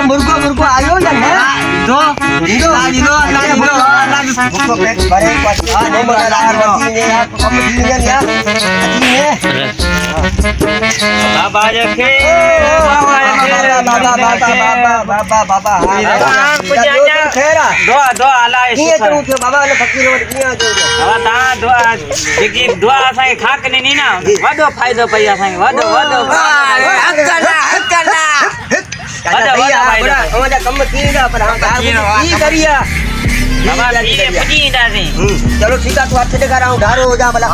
मुर्को आयो ने दो बड़े हां नहीं बड़ा लाल ने कम दिन या बाबा जखे बाबा खैरा दो आला ये तो बाबा ने फकीर वर किया जो हा ता दो जेकी दुआ असां खाक ने नी ना वडो फायदो पई असां वडो हकला बड़ा कम थींदा पर हम ई करिया बाबा ये पुजी दासी चलो ठीक है तू हाथ दिखाराऊं ढारो हो जा भला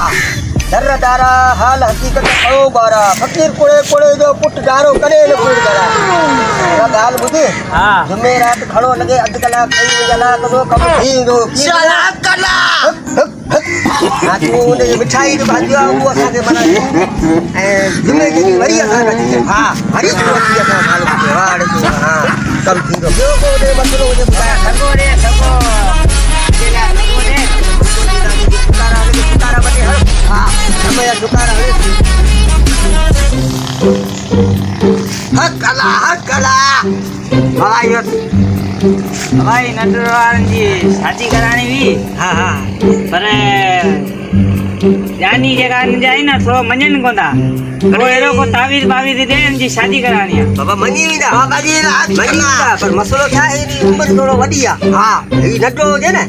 दर दारा हाल हकीकत ओ बारा फकीर कोड़े जो पुट ढारो करे न कोड़ करा गाल बुधी हां जुमे रात खड़ो लगे अध कलाक कई जला कदो कम थींदो चला कला हां तू ने मिठाई जो भाजिया वो असा के बना ए जुमे की वरी असा रखी हां हरी को असा साल के वाड़ हां कम थींदो जो को दे बंदरो जे बुलाया सगो रे सगो केला सगो रे सुकारा बने हां हमें या सुकारा हकला भाई नटवारन जी शादी करानी भी हां पर यानी जगह न जाए ना थोड़ा मनन कोंदा तो एरो को तावीज बावीज दे जी शादी करानी है बाबा मनी दा बाबा जी मनी दा पर मसलो क्या है नी उम्र थोड़ो वडी है हां ई नटो जे ने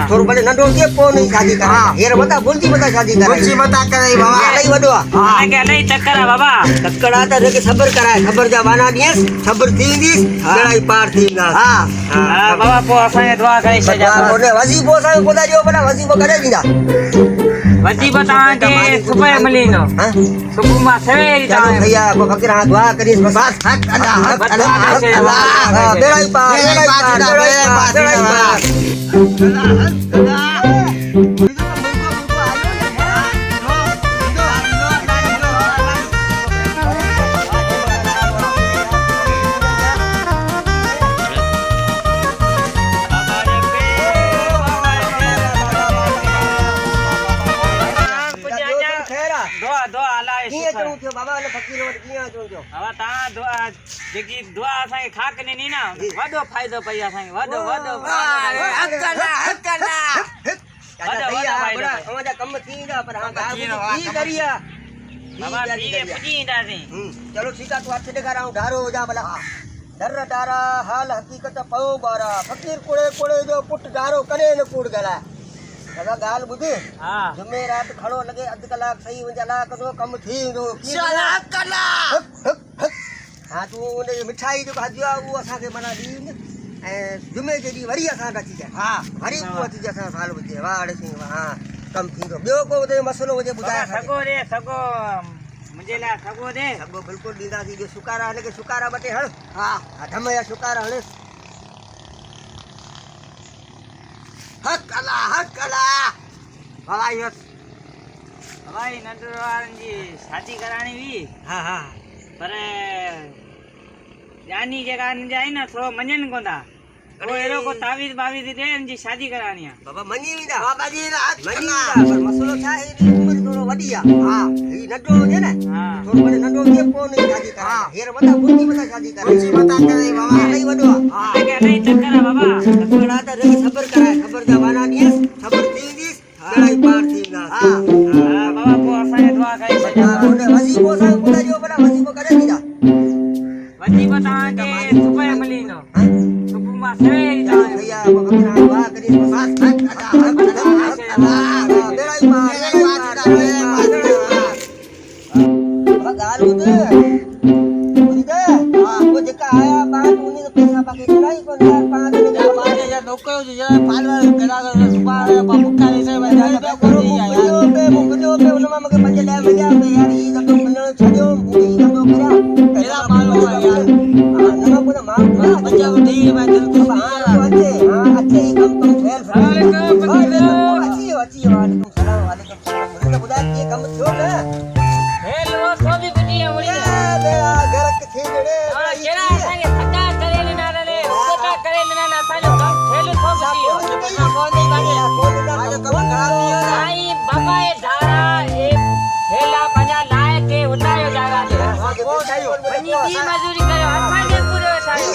थोड़ो बड़े नटो के को नहीं शादी करा हेर बता बोलती बता शादी करा बोलती बता करे बाबा नहीं वडो हां के नहीं चक्कर बाबा चक्कड़ा त रे सबर कराए सबर जा बाना दियस सबर थींदी लड़ाई पार थींदा हां बाबा को असा दुआ करे सजा ओने वजी को सा को दियो बना वजी को करे दीदा वजी बता के सुबह मिलिनो सुबह मा सवेरी जाए भैया को फकीर हां दुआ करी बस हक अल्लाह बेड़ा बाबा ने फकीर वर किया जो हवा ता दुआ जेकी दुआ असा खाक ने नी ना वडो फायदो पई असा वडो हकला भैया बड़ा हमारा कम थींदा पर हम ई करिया बाबा ये पुजी दासी चलो ठीक है तू हाथ दिखाराऊं ढारो हो जा भला दर दारा हाल हकीकत पो बारा फकीर कोड़े जो पुट ढारो करे न कूड़ गला दादा गाल बुधी हां जुमे रात खड़ो लगे अध कलाक सही वंजला कदो कम थींदो चला कला हां तू ने मिठाई जो भाजिया वो असा के बना दी ए जुमे जेडी वरी असा रखी है हां हरी को अति जसा साल बजे वाड़ सिंह हां कम थींदो बियो को दे मसलो वजे बुधाया सगो रे सगो मुझे ला सगो दे सगो बिल्कुल दीदा दी जो सुकारा लगे सुकारा बटे हल हां धम या सुकारा हल हकला भाई नटवारन जी शादी करानी भी हां पर यानी जगह न जाए ना थोड़ा मनन कोंदा तो एरो को तावीज बावीज दे जी शादी करानी है बाबा मनी दा बाबा जी मनी दा पर मसलो क्या है नी उम्र थोड़ो वडी है हां ई नटो जे ने थोड़ो बड़े नटो के को नहीं शादी करा हेर बता बोलती बता शादी करा बोलती बता करे बाबा नहीं वडो हां के नहीं चक्कर बाबा चक्कड़ा त रे सबर कराए सबर जा बाना दियस सबर थींदी लड़ाई पार थींदा हां बाबा को असा दुआ करे सजा ओने वजी को सा को दियो बना वजी को करे दीदा वजी बता के सुबह मिलिनो सुबह मा सवेरी जाए भैया को फकीर हां दुआ करी बस गाल उदे उदे वो जका आया बात उनी पैसा बाकी नहीं को यार 5 दिन का बात है यार नौकर जो पालवा करा सुबह बाबू का से भाई करो मुझे पे उनमा मगे पंज ले मिलिया यार ई तो मन छजो ई तो करा तेरा माल हो यार हेलो सो भी बढ़िया बढ़िया केड़ा असांखे थका करे न नाले उता करे न ना असांजो कम ठेलो सो बढ़िया आई बाबा ए धारा ए ठेला पंजा लाए के उतायो जागा दे वनी की मजूरी कयो असांखे पूरो साईं